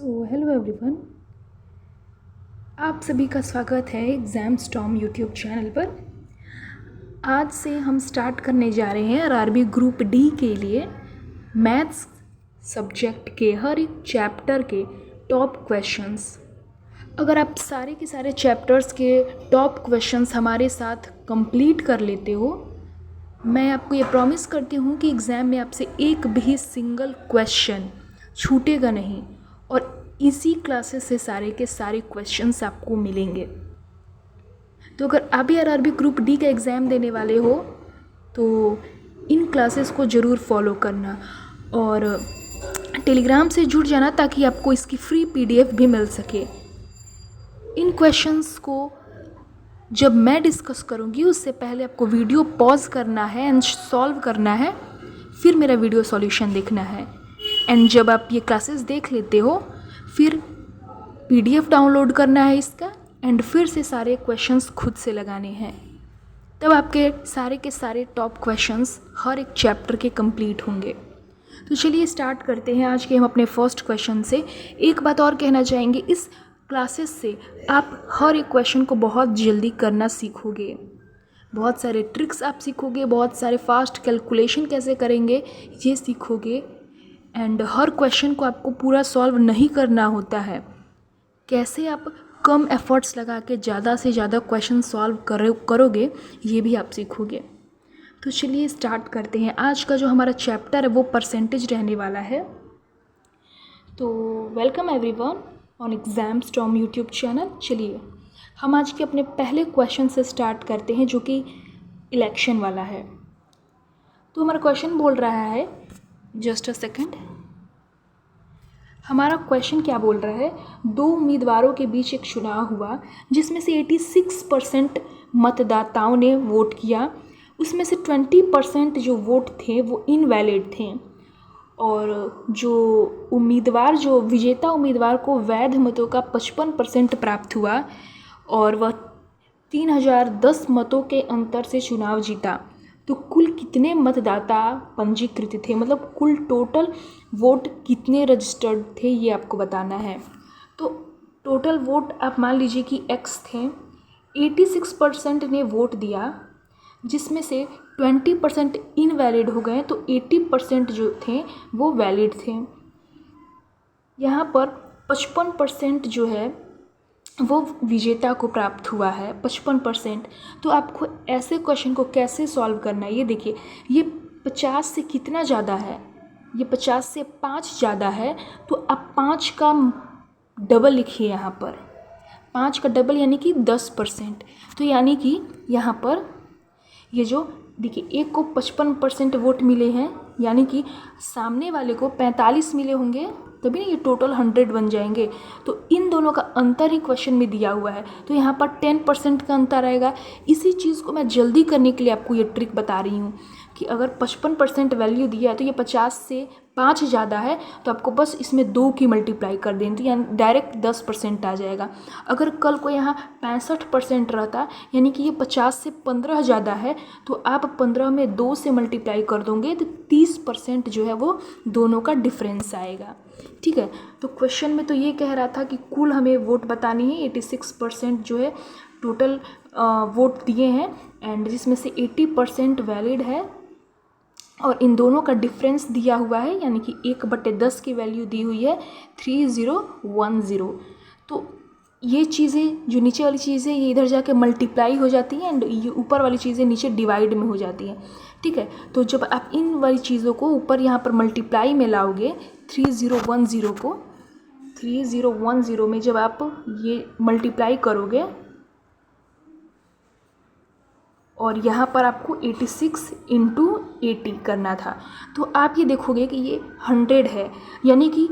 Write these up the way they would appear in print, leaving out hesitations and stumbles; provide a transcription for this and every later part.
Hello everyone, आप सभी का स्वागत है एग्ज़ाम स्टॉर्म यूट्यूब चैनल पर। आज से हम स्टार्ट करने जा रहे हैं आरआरबी ग्रुप डी के लिए मैथ्स सब्जेक्ट के हर एक चैप्टर के टॉप क्वेश्चंस। अगर आप सारे के सारे चैप्टर्स के टॉप क्वेश्चंस हमारे साथ कंप्लीट कर लेते हो, मैं आपको ये प्रॉमिस करती हूँ कि एग्ज़ाम में आपसे एक भी सिंगल क्वेश्चन छूटेगा नहीं और इसी क्लासेस से सारे के सारे क्वेश्चंस आपको मिलेंगे। तो अगर आप भी आरआरबी ग्रुप डी का एग्ज़ाम देने वाले हो तो इन क्लासेस को ज़रूर फॉलो करना और टेलीग्राम से जुड़ जाना ताकि आपको इसकी फ्री पीडीएफ भी मिल सके। इन क्वेश्चंस को जब मैं डिस्कस करूँगी उससे पहले आपको वीडियो पॉज करना है एंड सॉल्व करना है, फिर मेरा वीडियो सॉल्यूशन देखना है। एंड जब आप ये क्लासेस देख लेते हो फिर पीडीएफ डाउनलोड करना है इसका एंड फिर से सारे क्वेश्चंस खुद से लगाने हैं। तब आपके सारे के सारे टॉप क्वेश्चंस हर एक चैप्टर के कंप्लीट होंगे। तो चलिए स्टार्ट करते हैं आज के हम अपने फर्स्ट क्वेश्चन से। एक बात और कहना चाहेंगे, इस क्लासेस से आप हर एक क्वेश्चन को बहुत जल्दी करना सीखोगे, बहुत सारे ट्रिक्स आप सीखोगे, बहुत सारे फास्ट कैलकुलेशन कैसे करेंगे ये सीखोगे। एंड हर क्वेश्चन को आपको पूरा सॉल्व नहीं करना होता है, कैसे आप कम एफर्ट्स लगा के ज़्यादा से ज़्यादा क्वेश्चन सॉल्व करोगे ये भी आप सीखोगे। तो चलिए स्टार्ट करते हैं। आज का जो हमारा चैप्टर है वो परसेंटेज रहने वाला है। तो welcome everyone on exam storm YouTube channel. चलिए हम आज के अपने पहले क्वेश्चन से स्टार्ट करते हैं जो कि इलेक्शन वाला है। तो हमारा क्वेश्चन बोल रहा है, जस्ट अ सेकेंड, हमारा क्वेश्चन क्या बोल रहा है, दो उम्मीदवारों के बीच एक चुनाव हुआ जिसमें से 86% मतदाताओं ने वोट किया, उसमें से 20% जो वोट थे वो इनवैलिड थे और जो विजेता उम्मीदवार को वैध मतों का 55% प्राप्त हुआ और वह 3010 मतों के अंतर से चुनाव जीता। तो कुल कितने मतदाता पंजीकृत थे, मतलब कुल टोटल वोट कितने रजिस्टर्ड थे ये आपको बताना है। तो टोटल वोट आप मान लीजिए कि x थे, 86% ने वोट दिया जिसमें से 20% इनवैलिड हो गए, तो 80% जो थे वो वैलिड थे। यहाँ पर 55% जो है वो विजेता को प्राप्त हुआ है, 55%। तो आपको ऐसे क्वेश्चन को कैसे सॉल्व करना है, ये देखिए, ये 50 से कितना ज़्यादा है, ये 50 से 5 ज़्यादा है, तो आप 5 का डबल लिखिए यहाँ पर, 5 का डबल यानी कि 10%। तो यानी कि यहाँ पर ये जो देखिए, एक को 55% वोट मिले हैं यानी कि सामने वाले को 45 मिले होंगे, तभी ना ये टोटल 100 बन जाएंगे। तो इन दोनों का अंतर ही क्वेश्चन में दिया हुआ है, तो यहाँ पर 10% का अंतर आएगा। इसी चीज़ को मैं जल्दी करने के लिए आपको ये ट्रिक बता रही हूँ कि अगर 55% वैल्यू दिया है तो ये 50 से 5 ज़्यादा है, तो आपको बस इसमें 2 की मल्टीप्लाई कर देनी थी, यानी डायरेक्ट 10% आ जाएगा। अगर कल को यहाँ 65% रहता यानी कि ये 50 से 15 ज़्यादा है, तो आप 15 में 2 से मल्टीप्लाई कर दोगे तो 30% जो है वो दोनों का डिफरेंस आएगा। ठीक है, तो क्वेश्चन में तो ये कह रहा था कि कुल हमें वोट बतानी है, 86% जो है टोटल वोट दिए हैं एंड जिसमें से 80% वैलिड है और इन दोनों का डिफरेंस दिया हुआ है, यानी कि 1/10 की वैल्यू दी हुई है 3010। तो ये चीज़ें, जो नीचे वाली चीज़ें ये इधर जाके मल्टीप्लाई हो जाती हैं एंड ये ऊपर वाली चीज़ें नीचे डिवाइड में हो जाती हैं। ठीक है, तो जब आप इन वाली चीज़ों को ऊपर यहाँ पर मल्टीप्लाई में लाओगे, 3010 को 3010 में जब आप ये मल्टीप्लाई करोगे और यहाँ पर आपको 86 × 80 करना था, तो आप ये देखोगे कि ये 100 है, यानी कि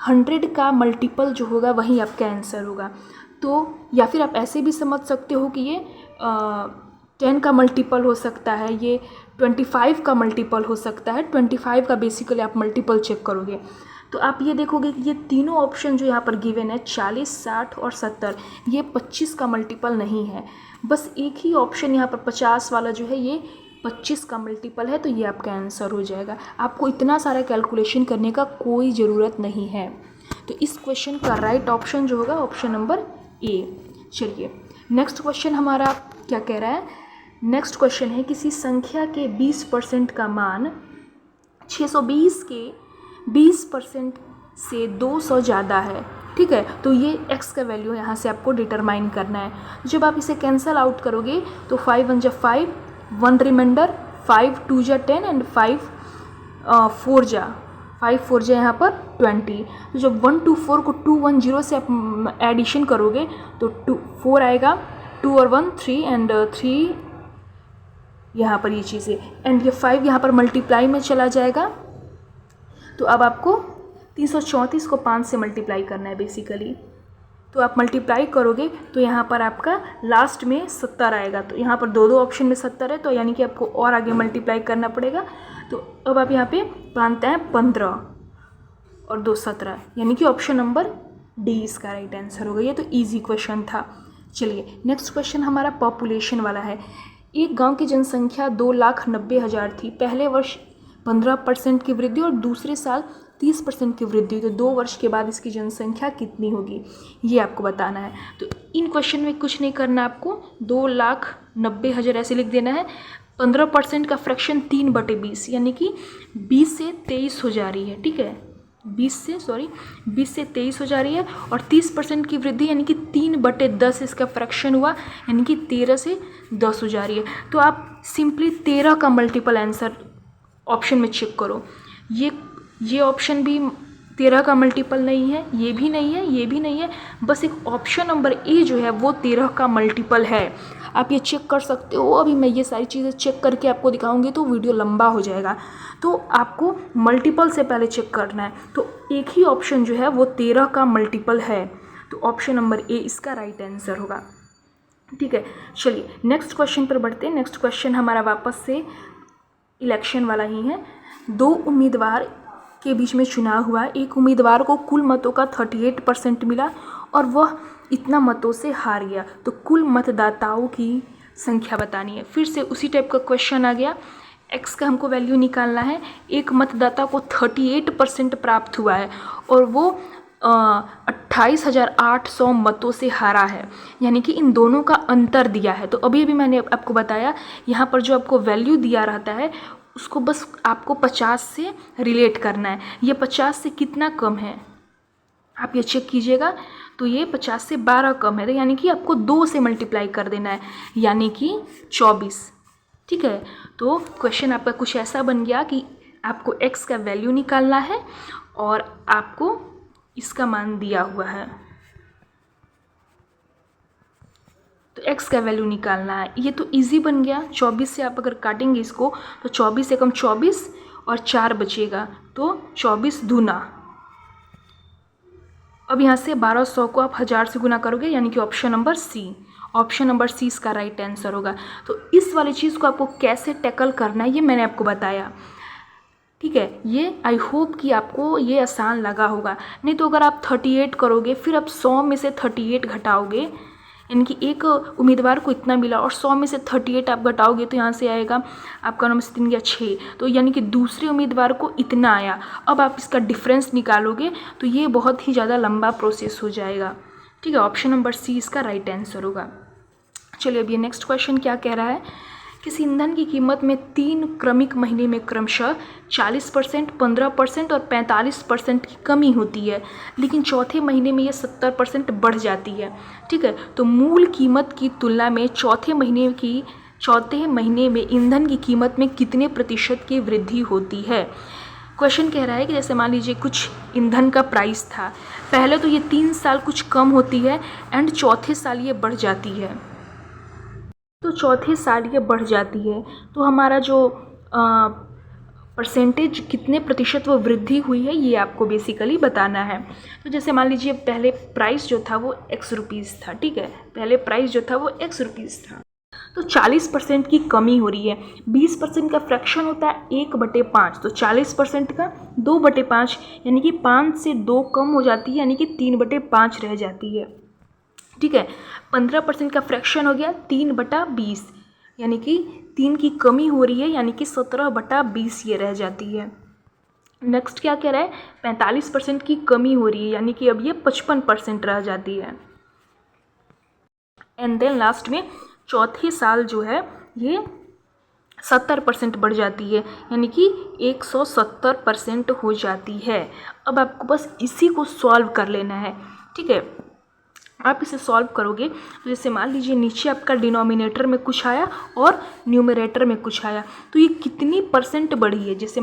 100 का मल्टीपल जो होगा वही आपका आंसर होगा। तो या फिर आप ऐसे भी समझ सकते हो कि ये 10 का मल्टीपल हो सकता है, ये 25 का मल्टीपल हो सकता है। 25 का बेसिकली आप मल्टीपल चेक करोगे तो आप ये देखोगे कि ये तीनों ऑप्शन जो यहाँ पर गिवन है 40, 60 और 70, ये 25 का मल्टीपल नहीं है। बस एक ही ऑप्शन यहाँ पर 50 वाला जो है ये 25 का मल्टीपल है, तो ये आपका आंसर हो जाएगा। आपको इतना सारा कैलकुलेशन करने का कोई ज़रूरत नहीं है। तो इस क्वेश्चन का राइट ऑप्शन जो होगा ऑप्शन नंबर ए। चलिए नेक्स्ट क्वेश्चन हमारा क्या कह रहा है। नेक्स्ट क्वेश्चन है किसी संख्या के 20% का मान 620 के 20% से 200 ज़्यादा है, ठीक है। तो ये x का वैल्यू यहाँ से आपको डिटरमाइन करना है। जब आप इसे कैंसल आउट करोगे तो 5 1 जा 5, 1 रिमाइंडर, 5 2 जा 10 एंड 5 4 जा यहाँ पर 20। तो जब 1 2 4 को 2 1 0 से आप एडिशन करोगे तो 4 आएगा, 2 और 1 3 एंड 3 यहाँ पर ये चीज़ें, एंड ये 5 यहाँ पर मल्टीप्लाई में चला जाएगा। तो अब आपको 334 को 5 से मल्टीप्लाई करना है बेसिकली। तो आप मल्टीप्लाई करोगे तो यहाँ पर आपका लास्ट में 70 आएगा। तो यहाँ पर दो ऑप्शन में 70 है, तो यानी कि आपको और आगे मल्टीप्लाई करना पड़ेगा। तो अब आप यहाँ पे बांधते हैं 15 और 2 17, यानी कि ऑप्शन नंबर डी इसका राइट आंसर होगा। ये तो ईजी क्वेश्चन था। चलिए नेक्स्ट क्वेश्चन हमारा पॉपुलेशन वाला है। एक गांव की जनसंख्या 2,90,000 थी। पहले वर्ष 15% की वृद्धि और दूसरे साल 30% की वृद्धि हुई, तो 2 वर्ष के बाद इसकी जनसंख्या कितनी होगी, ये आपको बताना है। तो इन क्वेश्चन में कुछ नहीं करना, आपको 2,90,000 ऐसे लिख देना है। 15% का फ्रैक्शन 3/20, यानी कि 20 से 23 हो जा रही है, ठीक है। 20 से 23 हो जा रही है, और 30% की वृद्धि यानी कि 3/10 इसका फ्रैक्शन हुआ, यानी कि 13 से 10 हो जा रही है। तो आप सिंपली 13 का मल्टीपल आंसर ऑप्शन में चेक करो। ये ऑप्शन भी 13 का मल्टीपल नहीं है, ये भी नहीं है, ये भी नहीं है, बस एक ऑप्शन नंबर ए जो है वो 13 का मल्टीपल है। आप ये चेक कर सकते हो। अभी मैं ये सारी चीज़ें चेक करके आपको दिखाऊंगी तो वीडियो लंबा हो जाएगा, तो आपको मल्टीपल से पहले चेक करना है। तो एक ही ऑप्शन जो है वो 13 का मल्टीपल है, तो ऑप्शन नंबर ए इसका राइट आंसर होगा, ठीक है। चलिए नेक्स्ट क्वेश्चन पर बढ़ते हैं। नेक्स्ट क्वेश्चन हमारा वापस से इलेक्शन वाला ही है। 2 उम्मीदवार के बीच में चुनाव हुआ। एक उम्मीदवार को कुल मतों का 38% मिला और वह इतना मतों से हार गया, तो कुल मतदाताओं की संख्या बतानी है। फिर से उसी टाइप का क्वेश्चन आ गया। एक्स का हमको वैल्यू निकालना है। एक मतदाता को 38% प्राप्त हुआ है और वो 28,800 मतों से हारा है, यानी कि इन दोनों का अंतर दिया है। तो अभी मैंने आपको बताया, यहाँ पर जो आपको वैल्यू दिया रहता है उसको बस आपको 50 से रिलेट करना है। ये 50 से कितना कम है आप ये चेक कीजिएगा। तो ये 50 से 12 कम है, तो यानी कि आपको 2 से मल्टीप्लाई कर देना है, यानी कि 24, ठीक है। तो क्वेश्चन आपका कुछ ऐसा बन गया कि आपको x का वैल्यू निकालना है और आपको इसका मान दिया हुआ है, तो x का वैल्यू निकालना है। ये तो इजी बन गया। 24 से आप अगर काटेंगे इसको तो 24 से कम 24 और 4 बचेगा, तो 24 दूना। अब यहाँ से 1200 को आप 1000 से गुना करोगे, यानी कि option number C, option number C इसका राइट आंसर होगा। तो इस वाली चीज़ को आपको कैसे टैकल करना है ये मैंने आपको बताया, ठीक है। ये आई होप कि आपको ये आसान लगा होगा। नहीं तो अगर आप 38 करोगे, फिर आप 100 में से 38 घटाओगे, यानी कि एक उम्मीदवार को इतना मिला और 100 में से 38 आप घटाओगे तो यहाँ से आएगा आपका नंबर 3 या 6, तो यानी कि दूसरे उम्मीदवार को इतना आया। अब आप इसका डिफरेंस निकालोगे तो ये बहुत ही ज़्यादा लंबा प्रोसेस हो जाएगा, ठीक है। ऑप्शन नंबर सी इसका राइट आंसर होगा। चलिए अब ये नेक्स्ट क्वेश्चन क्या कह रहा है। किसी ईंधन की कीमत में 3 क्रमिक महीने में क्रमशः 40%, 15% और 45% की कमी होती है, लेकिन चौथे महीने में ये 70% बढ़ जाती है, ठीक है। तो मूल कीमत की तुलना में चौथे महीने में ईंधन की कीमत में कितने प्रतिशत की वृद्धि होती है। क्वेश्चन कह रहा है कि जैसे मान लीजिए कुछ ईंधन का प्राइस था, पहले तो ये 3 साल कुछ कम होती है एंड चौथे साल ये बढ़ जाती है, तो चौथे साल ये बढ़ जाती है। तो हमारा जो परसेंटेज कितने प्रतिशत वो वृद्धि हुई है ये आपको बेसिकली बताना है। तो जैसे मान लीजिए पहले प्राइस जो था वो x रुपीज़ था, ठीक है। पहले प्राइस जो था वो x रुपीज़ था, तो 40% की कमी हो रही है। 20% का फ्रैक्शन होता है 1/5, तो 40% का 2/5, यानी कि 5 से 2 कम हो जाती है, यानी कि 3/5 रह जाती है, ठीक है। 15% का फ्रैक्शन हो गया 3/20, यानी कि 3 की कमी हो रही है, यानी कि 17/20 ये रह जाती है, नेक्स्ट क्या कह रहा है, 45% की कमी हो रही है, यानी कि अब ये 55% रह जाती है। एंड देन लास्ट में चौथे साल जो है ये 70% बढ़ जाती है, यानी कि 170% हो जाती है। अब आपको बस इसी को सॉल्व कर लेना है, ठीक है। आप इसे सॉल्व करोगे तो जैसे मान लीजिए नीचे आपका डिनोमिनेटर में कुछ आया और न्यूमरेटर में कुछ आया, तो ये कितनी परसेंट बढ़ी है। जैसे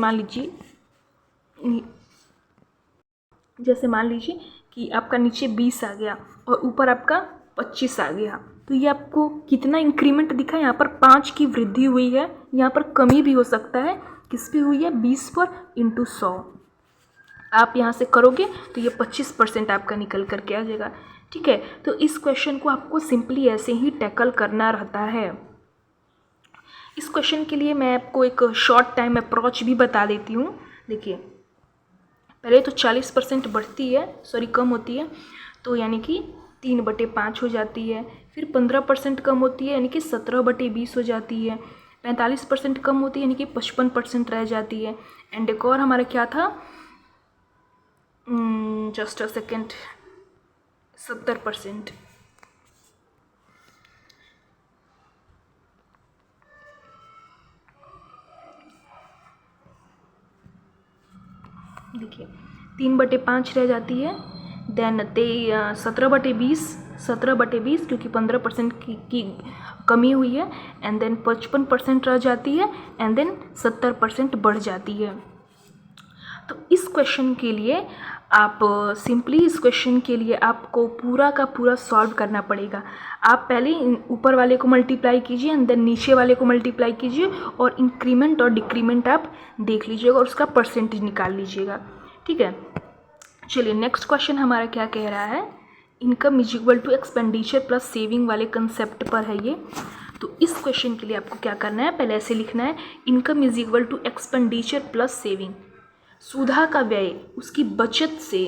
मान लीजिए कि आपका नीचे 20 आ गया और ऊपर आपका 25 आ गया, तो ये आपको कितना इंक्रीमेंट दिखा, यहाँ पर 5 की वृद्धि हुई है, यहाँ पर कमी भी हो सकता है, किस पे हुई है, 20 पर इंटू 100। आप यहाँ से करोगे तो ये 25% आपका निकल करके आ जाएगा, ठीक है। तो इस क्वेश्चन को आपको सिंपली ऐसे ही टैकल करना रहता है। इस क्वेश्चन के लिए मैं आपको एक शॉर्ट टाइम अप्रोच भी बता देती हूँ। देखिए, पहले तो 40% बढ़ती है, कम होती है, तो यानी कि 3/5 हो जाती है। फिर 15% कम होती है, यानी कि 17/20 हो जाती है। 45% कम होती है, यानी कि 55% रह जाती है। एंड एक और हमारा क्या था, जस्ट अ सेकेंड, 70%। देखिए 3/5 रह जाती है, देन 17/20 क्योंकि 15% की कमी हुई है, एंड देन 55% रह जाती है, एंड देन 70% बढ़ जाती है। तो इस क्वेश्चन के लिए आप सिंपली इस क्वेश्चन के लिए आपको पूरा का पूरा सॉल्व करना पड़ेगा। आप पहले ऊपर वाले को मल्टीप्लाई कीजिए एंड देन नीचे वाले को मल्टीप्लाई कीजिए और इंक्रीमेंट और डिक्रीमेंट आप देख लीजिएगा और उसका परसेंटेज निकाल लीजिएगा, ठीक है। चलिए नेक्स्ट क्वेश्चन हमारा क्या कह रहा है, income is equal to expenditure plus saving वाले कंसेप्ट पर है ये। तो इस क्वेश्चन के लिए आपको क्या करना है, पहले ऐसे लिखना है, income is equal to expenditure plus saving. Sudha का व्यय उसकी बचत से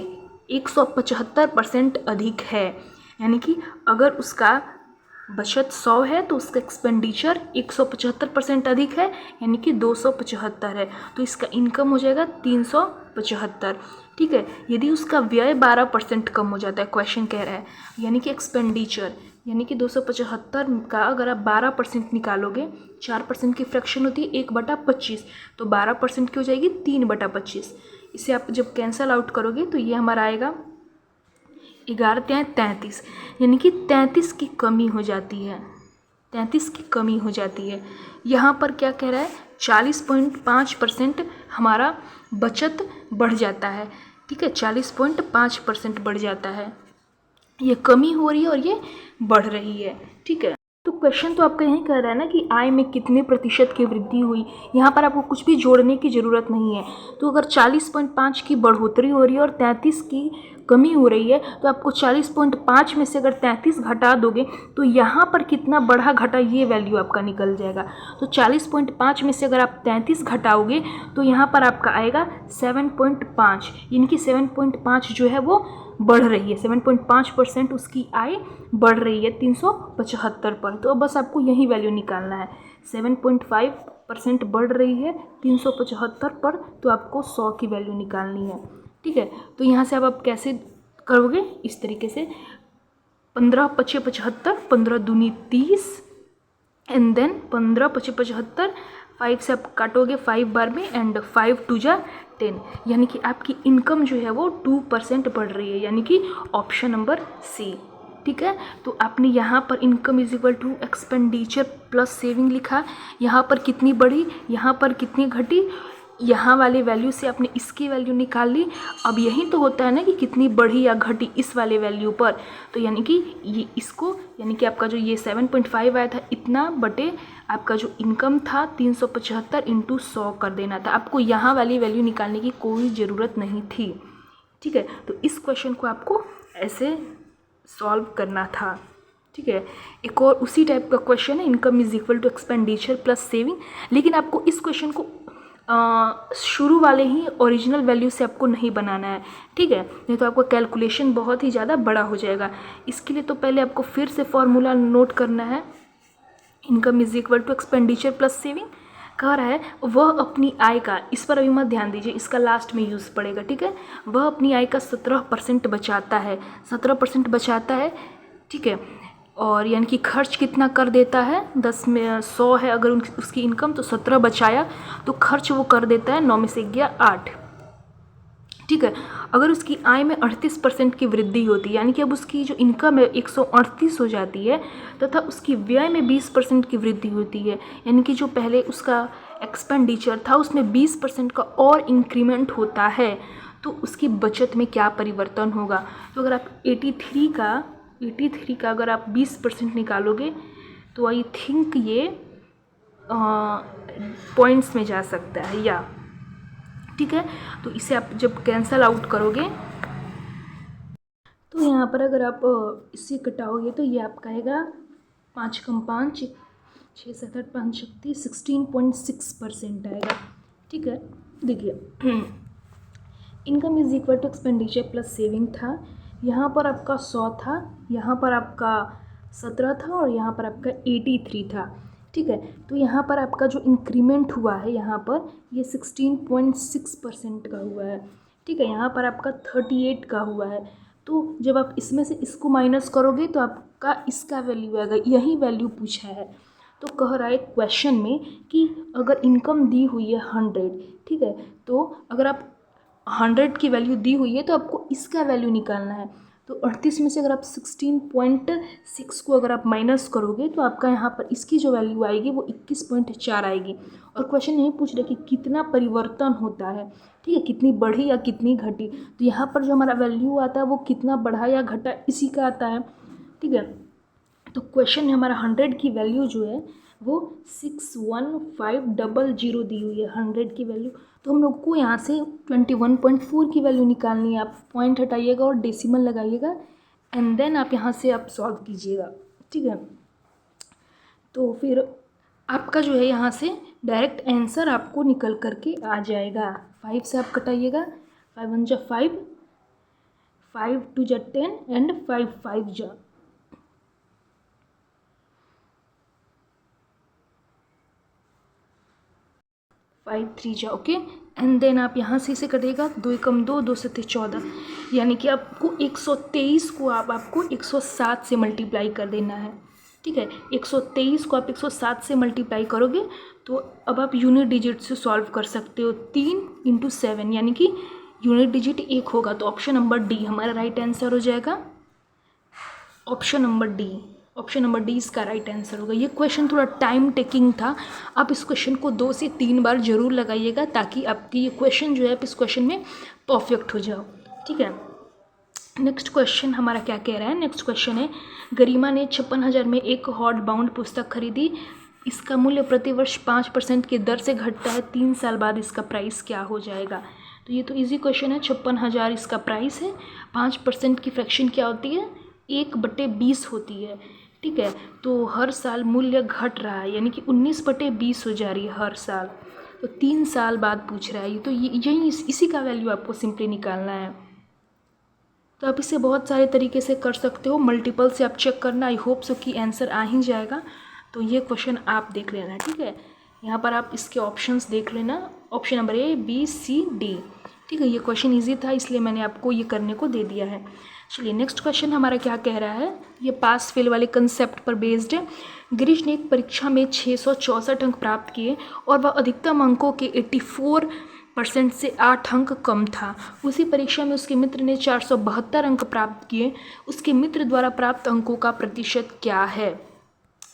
175% अधिक है, यानी कि अगर उसका बचत 100 है तो उसका एक्सपेंडिचर 175% अधिक है, यानी कि 275 है, तो इसका इनकम हो जाएगा 375, ठीक है। यदि उसका व्यय 12% कम हो जाता है, क्वेश्चन कह रहा है, यानी कि एक्सपेंडिचर यानी कि 275 का अगर आप 12% निकालोगे, 4% की फ्रैक्शन होती है 1/25, तो 12% की हो जाएगी 3/25। इसे आप जब कैंसल आउट करोगे तो ये हमारा आएगा 11×33, यानी कि 33 की कमी हो जाती है, 33 की कमी हो जाती है। यहाँ पर क्या कह रहा है, 40.5% हमारा बचत बढ़ जाता है, ठीक है, 40.5% बढ़ जाता है। ये कमी हो रही है और ये बढ़ रही है, ठीक है। तो क्वेश्चन तो आपका यही कह रहा है ना कि आय में कितने प्रतिशत की वृद्धि हुई, यहाँ पर आपको कुछ भी जोड़ने की ज़रूरत नहीं है। तो अगर 40.5 की बढ़ोतरी हो रही है और 33 की कमी हो रही है, तो आपको 40.5 में से अगर 33 घटा दोगे तो यहाँ पर कितना बढ़ा घटा ये वैल्यू आपका निकल जाएगा। तो 40.5 में से अगर आप 33 घटाओगे तो यहाँ पर आपका आएगा 7.5, यानी कि 7.5 जो है वो बढ़ रही है, 7.5% उसकी आय बढ़ रही है 375 पर। तो अब बस आपको यही वैल्यू निकालना है, 7.5% बढ़ रही है 375 पर, तो आपको 100 की वैल्यू निकालनी है, ठीक है। तो यहाँ से अब आप कैसे करोगे, इस तरीके से 15×5 = 75, 15×2 = 30, एंड देन 15×5 = 75, 5 से आप काटोगे 5 बार में, एंड 5×2 = 10, यानी कि आपकी इनकम जो है वो 2% बढ़ रही है, यानी कि ऑप्शन नंबर सी, ठीक है। तो आपने यहाँ पर income is equal to expenditure plus saving लिखा, यहाँ पर कितनी बढ़ी, यहाँ पर कितनी घटी, यहाँ वाले वैल्यू से आपने इसकी वैल्यू निकाल ली। अब यही तो होता है ना कि कितनी बढ़ी या घटी इस वाले वैल्यू पर, तो यानी कि ये इसको, यानी कि आपका जो ये 7.5 आया था इतना बटे आपका जो इनकम था 375 × 100 कर देना था। आपको यहाँ वाली वैल्यू निकालने की कोई ज़रूरत नहीं थी, ठीक है। तो इस क्वेश्चन को आपको ऐसे सॉल्व करना था, ठीक है। एक और उसी टाइप का क्वेश्चन है, income is equal to expenditure plus saving, लेकिन आपको इस क्वेश्चन को शुरू वाले ही ओरिजिनल वैल्यू से आपको नहीं बनाना है, ठीक है, नहीं तो आपका कैलकुलेशन बहुत ही ज़्यादा बड़ा हो जाएगा। इसके लिए तो पहले आपको फिर से फॉर्मूला नोट करना है, income is equal to expenditure plus saving, कह रहा है वह अपनी आय का, इस पर अभी मत ध्यान दीजिए, इसका लास्ट में यूज़ पड़ेगा, ठीक है। वह अपनी आय का 17% बचाता है, 17% बचाता है, ठीक है। और यानी कि खर्च कितना कर देता है, 10 में 100 है अगर उसकी इनकम, तो 17 बचाया, तो खर्च वो कर देता है 9 में से गया 8, ठीक है। अगर उसकी आय में 38% की वृद्धि होती है, यानी कि अब उसकी जो इनकम है 138 हो जाती है, तथा उसकी व्यय में 20% की वृद्धि होती है, यानी कि जो पहले उसका एक्सपेंडिचर था उसमें 20% का और इंक्रीमेंट होता है, तो उसकी बचत में क्या परिवर्तन होगा। तो अगर आप 83 का अगर आप 20% निकालोगे तो आई थिंक ये पॉइंट्स में जा सकता है, या ठीक है। तो इसे आप जब कैंसल आउट करोगे तो यहाँ पर अगर आप इससे कटाओगे तो ये आपका आएगा 5 कम 5 6 7 8 5 36 16.6% आएगा, ठीक है। देखिए income is equal to expenditure plus saving था, यहाँ पर आपका 100 था, यहाँ पर आपका 17 था और यहाँ पर आपका 83 था, ठीक है। तो यहाँ पर आपका जो इंक्रीमेंट हुआ है यहाँ पर ये 16.6% का हुआ है, ठीक है। यहाँ पर आपका 38 का हुआ है, तो जब आप इसमें से इसको माइनस करोगे तो आपका इसका वैल्यू आएगा, यही वैल्यू पूछा है। तो कह रहा है क्वेश्चन में कि अगर इनकम दी हुई है 100, ठीक है, तो अगर आप 100 की वैल्यू दी हुई है तो आपको इसका वैल्यू निकालना है। तो 38 में से अगर आप 16.6 को अगर आप माइनस करोगे तो आपका यहाँ पर इसकी जो वैल्यू आएगी वो 21.4 आएगी। और क्वेश्चन नहीं पूछ रहे कि कितना परिवर्तन होता है, ठीक है, कितनी बढ़ी या कितनी घटी। तो यहाँ पर जो हमारा वैल्यू आता है वो कितना बढ़ा या घटा इसी का आता है, ठीक है। तो क्वेश्चन में हमारा 100 की वैल्यू जो है वो 61500 दी हुई है 100 की वैल्यू। तो हम लोग को यहाँ से 21.4 की वैल्यू निकालनी है। आप पॉइंट हटाइएगा और डेसिमल लगाइएगा एंड देन आप यहाँ से आप सॉल्व कीजिएगा, ठीक है। तो फिर आपका जो है यहाँ से डायरेक्ट आंसर आपको निकल करके आ जाएगा। 5 से आप कटाइएगा, 5 1 जा 5, 5 2 जा 10 एंड 5 5 जा 5 3 जा, ओके। एंड देन आप यहाँ से इसे कटेगा, 2 एकम 2, 2 सत्ते 14, यानी कि आपको 123 को आपको 107 से मल्टीप्लाई कर देना है, ठीक है। 123 को आप 107 से मल्टीप्लाई करोगे तो अब आप यूनिट डिजिट से सॉल्व कर सकते हो। 3 × 7 यानी कि यूनिट डिजिट 1 होगा, तो ऑप्शन नंबर डी हमारा राइट आंसर हो जाएगा। Option number D, option number D इसका राइट आंसर होगा। ये क्वेश्चन थोड़ा टाइम टेकिंग था, आप इस क्वेश्चन को 2 से 3 बार जरूर लगाइएगा ताकि आपकी ये क्वेश्चन जो है आप इस क्वेश्चन में परफेक्ट हो जाओ, ठीक है। नेक्स्ट क्वेश्चन हमारा क्या कह रहा है, नेक्स्ट क्वेश्चन है गरिमा ने 56,000 में एक हॉर्ड बाउंड पुस्तक खरीदी, इसका मूल्य प्रतिवर्ष 5% की दर से घटता है, 3 साल बाद इसका प्राइस क्या हो जाएगा। तो ये तो इजी क्वेश्चन है, 56,000 इसका प्राइस है, 5% की फ्रैक्शन क्या होती है, 1/20 होती है, ठीक है। तो हर साल मूल्य घट रहा है यानी कि 19/20 हो जा रही है हर साल, तो 3 साल बाद पूछ रहा है। तो यही इसी का वैल्यू आपको सिंपली निकालना है। तो आप इसे बहुत सारे तरीके से कर सकते हो, मल्टीपल से आप चेक करना, आई होप सो कि आंसर आ ही जाएगा। तो ये क्वेश्चन आप देख लेना, ठीक है। यहाँ पर आप इसके ऑप्शंस देख लेना, option number A B C D, ठीक है। ये क्वेश्चन इजी था इसलिए मैंने आपको ये करने को दे दिया है। चलिए नेक्स्ट क्वेश्चन हमारा क्या कह रहा है, ये पास फेल वाले कंसेप्ट पर बेस्ड है। गिरीश ने एक परीक्षा में 664 अंक प्राप्त किए और वह अधिकतम अंकों के 84% से 8 अंक कम था। उसी परीक्षा में उसके मित्र ने 472 अंक प्राप्त किए, उसके मित्र द्वारा प्राप्त अंकों का प्रतिशत क्या है।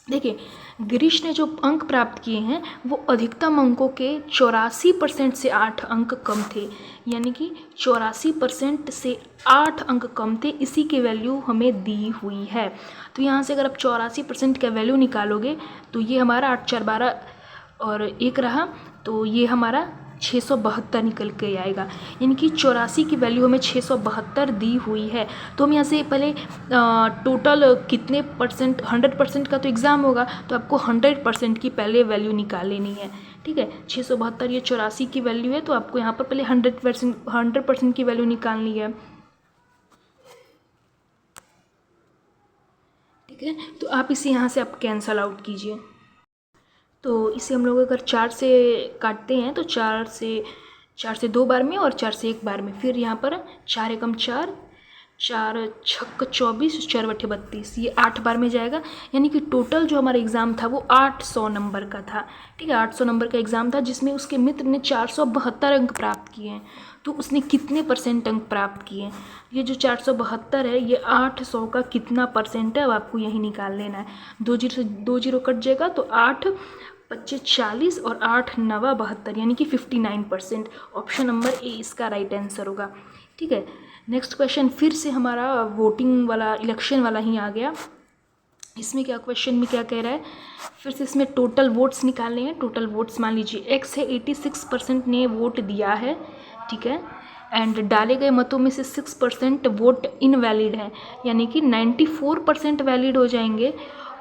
देखिए गिरीश ने जो अंक प्राप्त किए हैं वो अधिकतम अंकों के 84% से 8 अंक कम थे, यानी कि 84% से 8 अंक कम थे, इसी की वैल्यू हमें दी हुई है। तो यहाँ से अगर आप 84% का वैल्यू निकालोगे तो ये हमारा 8 4 12 और 1 रहा, तो ये हमारा 672 निकल के आएगा, यानी कि 84 की वैल्यू हमें 672 दी हुई है। तो हम यहाँ से पहले टोटल कितने परसेंट, 100% का तो एग्ज़ाम होगा, तो आपको 100% की पहले वैल्यू निकाल लेनी है, ठीक है। 672 ये 84 की वैल्यू है, तो आपको यहाँ पर पहले 100% की वैल्यू निकालनी है, ठीक है। तो आप इसे यहाँ से आप कैंसल आउट कीजिए। तो इसे हम लोग अगर 4 से काटते हैं तो 4 से 2 बार में और 4 से 1 बार में, फिर यहाँ पर 4 एकम 4, 4 छक्क 24, 4 बटे 32, ये 8 बार में जाएगा। यानी कि टोटल जो हमारा एग्ज़ाम था वो 800 नंबर का था। ठीक है, 800 नंबर का एग्ज़ाम था जिसमें उसके मित्र ने 472 अंक प्राप्त किए हैं। तो उसने कितने परसेंट अंक प्राप्त किए हैं? ये जो 472 है ये 800 का कितना परसेंट है, अब आपको यही निकाल लेना है। 2 जीरो से 2 जीरो कट जाएगा तो 8 25 40 और 8 नवा 72, यानी कि 59%। ऑप्शन नंबर ए इसका राइट आंसर होगा। ठीक है, नेक्स्ट क्वेश्चन फिर से हमारा वोटिंग वाला, इलेक्शन वाला ही आ गया। इसमें क्या क्वेश्चन में क्या कह रहा है, फिर से इसमें टोटल वोट्स निकालने हैं। टोटल वोट्स मान लीजिए एक्स है, 86% ने वोट दिया है। ठीक है, एंड डाले गए मतों में से 6% वोट इनवैलिड है, यानी कि 94% वैलिड हो जाएंगे।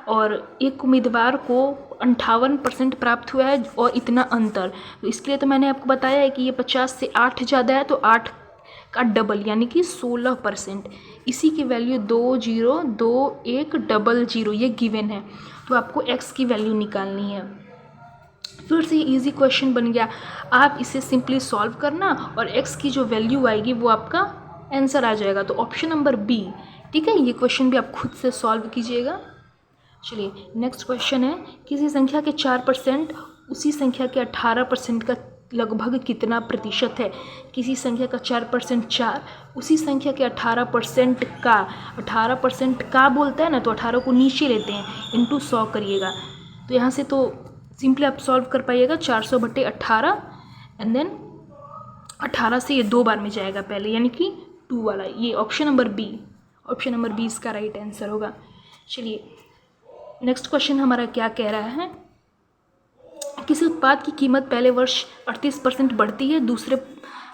और एक उम्मीदवार को 58% प्राप्त हुआ है और इतना अंतर। तो इसके लिए तो मैंने आपको बताया है कि ये 50 से 8 ज़्यादा है तो 8 का डबल यानी कि 16%। इसी की वैल्यू 202100 ये गिवन है। तो आपको x की वैल्यू निकालनी है। फिर से ये इजी क्वेश्चन बन गया, आप इसे सिंपली सॉल्व करना और x की जो वैल्यू आएगी वो आपका आंसर आ जाएगा। तो ऑप्शन नंबर बी। ठीक है, ये क्वेश्चन भी आप खुद से सॉल्व कीजिएगा। चलिए नेक्स्ट क्वेश्चन है, किसी संख्या के 4% उसी संख्या के 18% का लगभग कितना प्रतिशत है? किसी संख्या का 4% 4 उसी संख्या के 18% का, 18% का बोलता है ना, तो 18 को नीचे लेते हैं, इंटू 100 करिएगा। तो यहाँ से तो सिंपली आप सॉल्व कर पाइएगा 400 बटे 18 एंड देन 18 से ये 2 बार में जाएगा पहले, यानी कि 2 वाला। ये option number B, option number B इसका राइट आंसर होगा। चलिए नेक्स्ट क्वेश्चन हमारा क्या कह रहा है, किसी उत्पाद की कीमत पहले वर्ष 38% बढ़ती है, दूसरे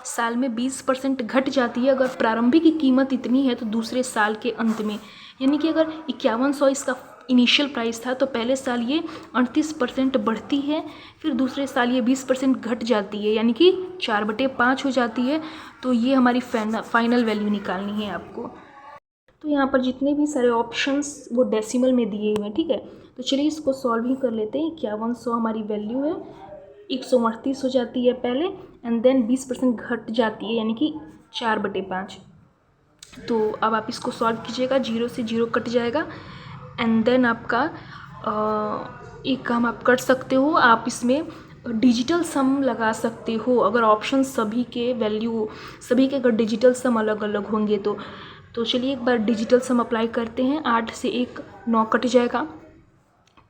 साल में 20% घट जाती है। अगर प्रारंभिक की कीमत इतनी है तो दूसरे साल के अंत में, यानी कि अगर 5100 इसका इनिशियल प्राइस था तो पहले साल ये 38% बढ़ती है, फिर दूसरे साल ये 20% घट जाती है, यानी कि 4/5 हो जाती है। तो ये हमारी फाइनल वैल्यू निकालनी है आपको। तो यहाँ पर जितने भी सारे ऑप्शंस वो डेसिमल में दिए हुए हैं। ठीक है, तो चलिए इसको सॉल्व ही कर लेते हैं। 5100 हमारी वैल्यू है, 138 हो जाती है पहले एंड देन 20% घट जाती है, यानी कि 4/5। तो अब आप इसको सॉल्व कीजिएगा, 0 से 0 कट जाएगा एंड देन आपका एक काम आप कर सकते हो, आप इसमें डिजिटल सम लगा सकते हो। अगर ऑप्शन सभी के वैल्यू, सभी के अगर डिजिटल सम अलग अलग होंगे तो चलिए एक बार डिजिटल सम अप्लाई करते हैं। 8 से 1 9 कट जाएगा,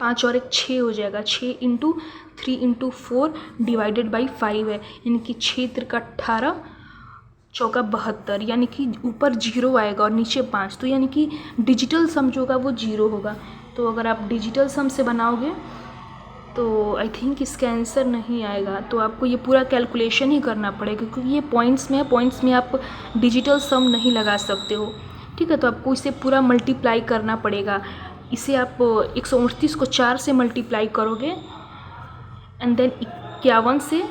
5 और 1 6 हो जाएगा, 6 इंटू 3 इंटू 4 डिवाइडेड बाई 5 है, यानी कि 6 त्रिका 18 चौका 72, यानी कि ऊपर 0 आएगा और नीचे 5। तो यानी कि डिजिटल सम जो होगा वो 0 होगा। तो अगर आप डिजिटल सम से बनाओगे तो आई थिंक इसका आंसर नहीं आएगा। तो आपको ये पूरा कैलकुलेशन ही करना पड़ेगा, क्योंकि ये पॉइंट्स में है, पॉइंट्स में आप डिजिटल सम नहीं लगा सकते हो। ठीक है, तो आपको इसे पूरा मल्टीप्लाई करना पड़ेगा। इसे आप 138 को 4 से मल्टीप्लाई करोगे एंड देन 51 से,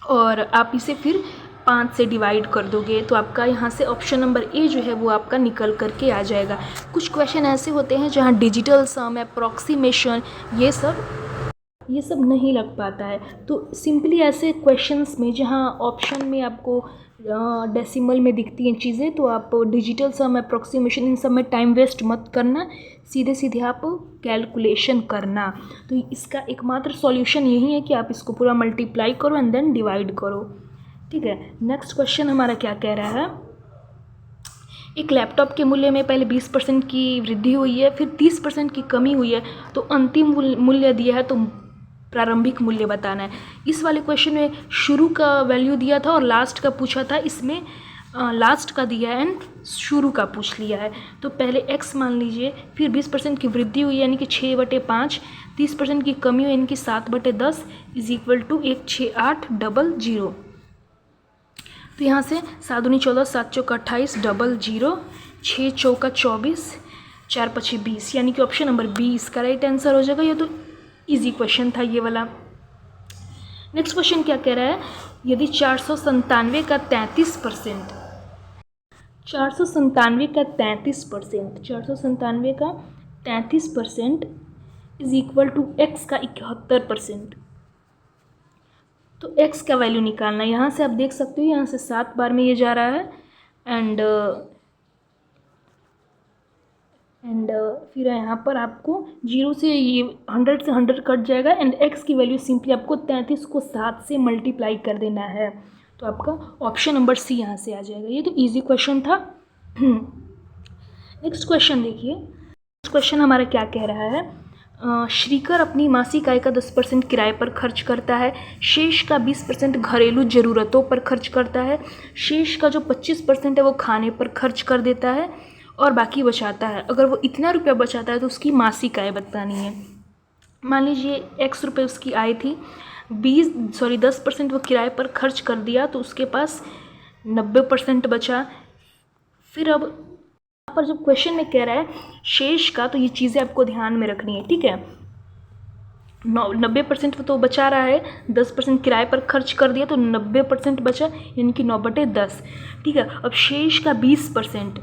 और आप इसे फिर 5 से डिवाइड कर दोगे तो आपका यहाँ से ऑप्शन नंबर ए जो है वो आपका निकल करके आ जाएगा। कुछ क्वेश्चन ऐसे होते हैं जहाँ डिजिटल सम, अप्रॉक्सीमेशन, ये सब नहीं लग पाता है। तो सिंपली ऐसे क्वेश्चंस में जहाँ ऑप्शन में आपको डेसिमल में दिखती हैं चीज़ें, तो आप डिजिटल सम, अप्रॉक्सीमेशन, इन सब में टाइम वेस्ट मत करना, सीधे सीधे आप कैलकुलेशन करना। तो इसका एकमात्र सॉल्यूशन यही है कि आप इसको पूरा मल्टीप्लाई करो एंड देन डिवाइड करो। ठीक है, नेक्स्ट क्वेश्चन हमारा क्या कह रहा है, एक लैपटॉप के मूल्य में पहले 20% की वृद्धि हुई है, फिर 30% की कमी हुई है, तो अंतिम मूल्य दिया है तो प्रारंभिक मूल्य बताना है। इस वाले क्वेश्चन में शुरू का वैल्यू दिया था और लास्ट का पूछा था, इसमें लास्ट का दिया है एंड शुरू का पूछ लिया है। तो पहले x मान लीजिए, फिर 20% की वृद्धि हुई यानी कि 6/5, 30% की कमी हुई यानी कि 7/10 इज इक्वल टू 16800। तो यहाँ से 7 दूनी 14, 7 चौका 28, 00, 6 चौका 24, 4 पछे 20, यानी कि ऑप्शन नंबर बी इसका राइट आंसर हो जाएगा। ये तो इजी क्वेश्चन था ये वाला। नेक्स्ट क्वेश्चन क्या कह रहा है, यदि 497 का 33%, 497 का 33%, 497 का 33% इज इक्वल टू एक्स का 71%। तो एक्स का वैल्यू निकालना है। यहाँ से आप देख सकते हो, यहाँ से 7 बार में ये जा रहा है एंड फिर यहाँ पर आपको 0 से ये 100 से 100 कट जाएगा एंड एक्स की वैल्यू सिंपली आपको 33 को 7 से मल्टीप्लाई कर देना है। तो आपका ऑप्शन नंबर सी यहाँ से आ जाएगा। ये तो इजी क्वेश्चन था। नेक्स्ट क्वेश्चन देखिए। नेक्स्ट क्वेश्चन हमारा क्या कह रहा है, श्रीकर अपनी मासिक आय का 10% किराए पर खर्च करता है, शेष का 20% घरेलू ज़रूरतों पर खर्च करता है, शेष का जो 25% है वो खाने पर खर्च कर देता है और बाकी बचाता है। अगर वो इतना रुपया बचाता है तो उसकी मासिक आय बतानी है। मान लीजिए x रुपये उसकी आय थी, 10% वो किराए पर खर्च कर दिया तो उसके पास 90% बचा। फिर अब यहाँ पर जो क्वेश्चन में कह रहा है शेष का, तो ये चीज़ें आपको ध्यान में रखनी है, ठीक है। 90% तो बचा रहा है, 10% किराए पर खर्च कर दिया तो 90% बचा, यानी कि 9/10, ठीक है। अब शेष का 20%,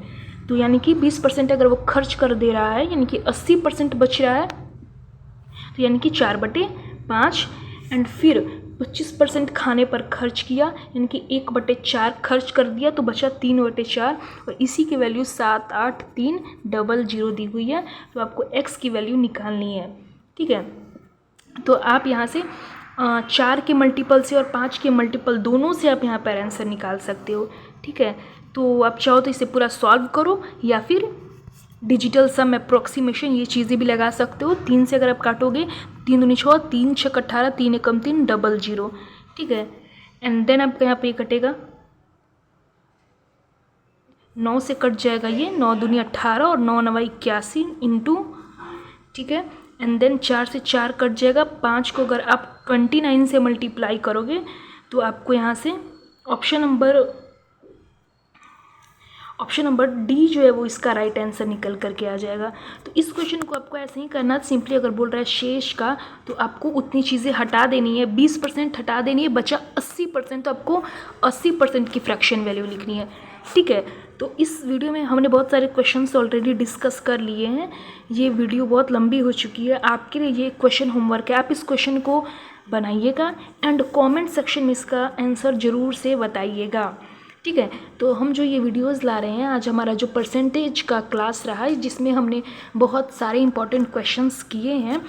तो यानी कि 20% अगर वो खर्च कर दे रहा है यानी कि 80% बच रहा है, तो यानी कि 4/5 एंड फिर 25% खाने पर खर्च किया यानी कि 1/4 खर्च कर दिया तो बचा 3/4 और इसी की वैल्यू 78300 दी हुई है। तो आपको x की वैल्यू निकालनी है, ठीक है। तो आप यहाँ से 4 के मल्टीपल से और 5 के मल्टीपल दोनों से आप यहाँ पर आंसर निकाल सकते हो, ठीक है। तो आप चाहो तो इसे पूरा सॉल्व करो या फिर डिजिटल सम अप्रोक्सीमेशन ये चीज़ें भी लगा सकते हो। 3 से अगर आप काटोगे 3 दूनी 6, 3 6 18, 3 एकम 3, 00, ठीक है। एंड देन आपका यहाँ पे ये कटेगा, 9 से कट जाएगा ये, 9 दूनी 18 और 9 9 81 इंटू, ठीक है। एंड देन 4 से 4 कट जाएगा, 5 को अगर आप 29 से मल्टीप्लाई करोगे तो आपको यहाँ से ऑप्शन नंबर डी जो है वो इसका राइट आंसर निकल करके आ जाएगा। तो इस क्वेश्चन को आपको ऐसे ही करना, सिंपली अगर बोल रहा है शेष का तो आपको उतनी चीज़ें हटा देनी है, 20% हटा देनी है, बचा 80%, तो आपको 80% की फ्रैक्शन वैल्यू लिखनी है, ठीक है। तो इस वीडियो में हमने बहुत सारे क्वेश्चंस ऑलरेडी डिस्कस कर लिए हैं। ये वीडियो बहुत लंबी हो चुकी है, आपके लिए ये क्वेश्चन होमवर्क है। आप इस क्वेश्चन को बनाइएगा एंड कमेंट सेक्शन में इसका आंसर ज़रूर से बताइएगा, ठीक है। तो हम जो ये वीडियोस ला रहे हैं, आज हमारा जो परसेंटेज का क्लास रहा है जिसमें हमने बहुत सारे इंपॉर्टेंट क्वेश्चंस किए हैं,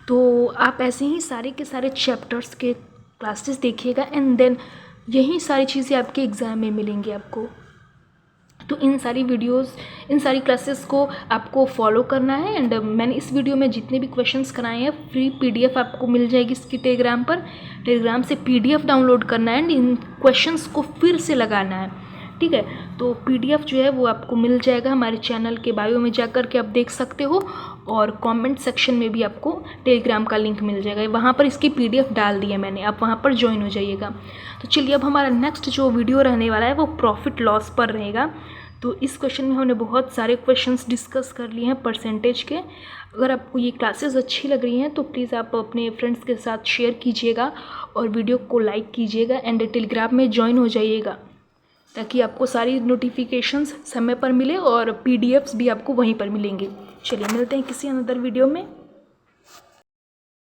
तो आप ऐसे ही सारे के सारे चैप्टर्स के क्लासेस देखिएगा एंड देन यही सारी चीज़ें आपके एग्ज़ाम में मिलेंगी आपको। तो इन सारी वीडियोस, इन सारी क्लासेस को आपको फॉलो करना है एंड मैंने इस वीडियो में जितने भी क्वेश्चंस कराए हैं फ्री PDF आपको मिल जाएगी इसकी टेलीग्राम पर। टेलीग्राम से PDF डाउनलोड करना है एंड इन क्वेश्चंस को फिर से लगाना है, ठीक है। तो PDF जो है वो आपको मिल जाएगा, हमारे चैनल के बायो में जाकर के आप देख सकते हो और कमेंट सेक्शन में भी आपको टेलीग्राम का लिंक मिल जाएगा, वहाँ पर इसकी PDF डाल दी है मैंने, आप वहाँ पर ज्वाइन हो जाइएगा। तो चलिए अब हमारा नेक्स्ट जो वीडियो रहने वाला है वो प्रॉफिट लॉस पर रहेगा। तो इस क्वेश्चन में हमने बहुत सारे क्वेश्चंस डिस्कस कर लिए हैं परसेंटेज के। अगर आपको ये क्लासेस अच्छी लग रही हैं तो प्लीज़ आप अपने फ्रेंड्स के साथ शेयर कीजिएगा और वीडियो को लाइक कीजिएगा एंड टेलीग्राम में ज्वाइन हो जाइएगा ताकि आपको सारी नोटिफिकेशंस समय पर मिले और PDFs भी आपको वहीं पर मिलेंगे। चलिए मिलते हैं किसी अनदर वीडियो में।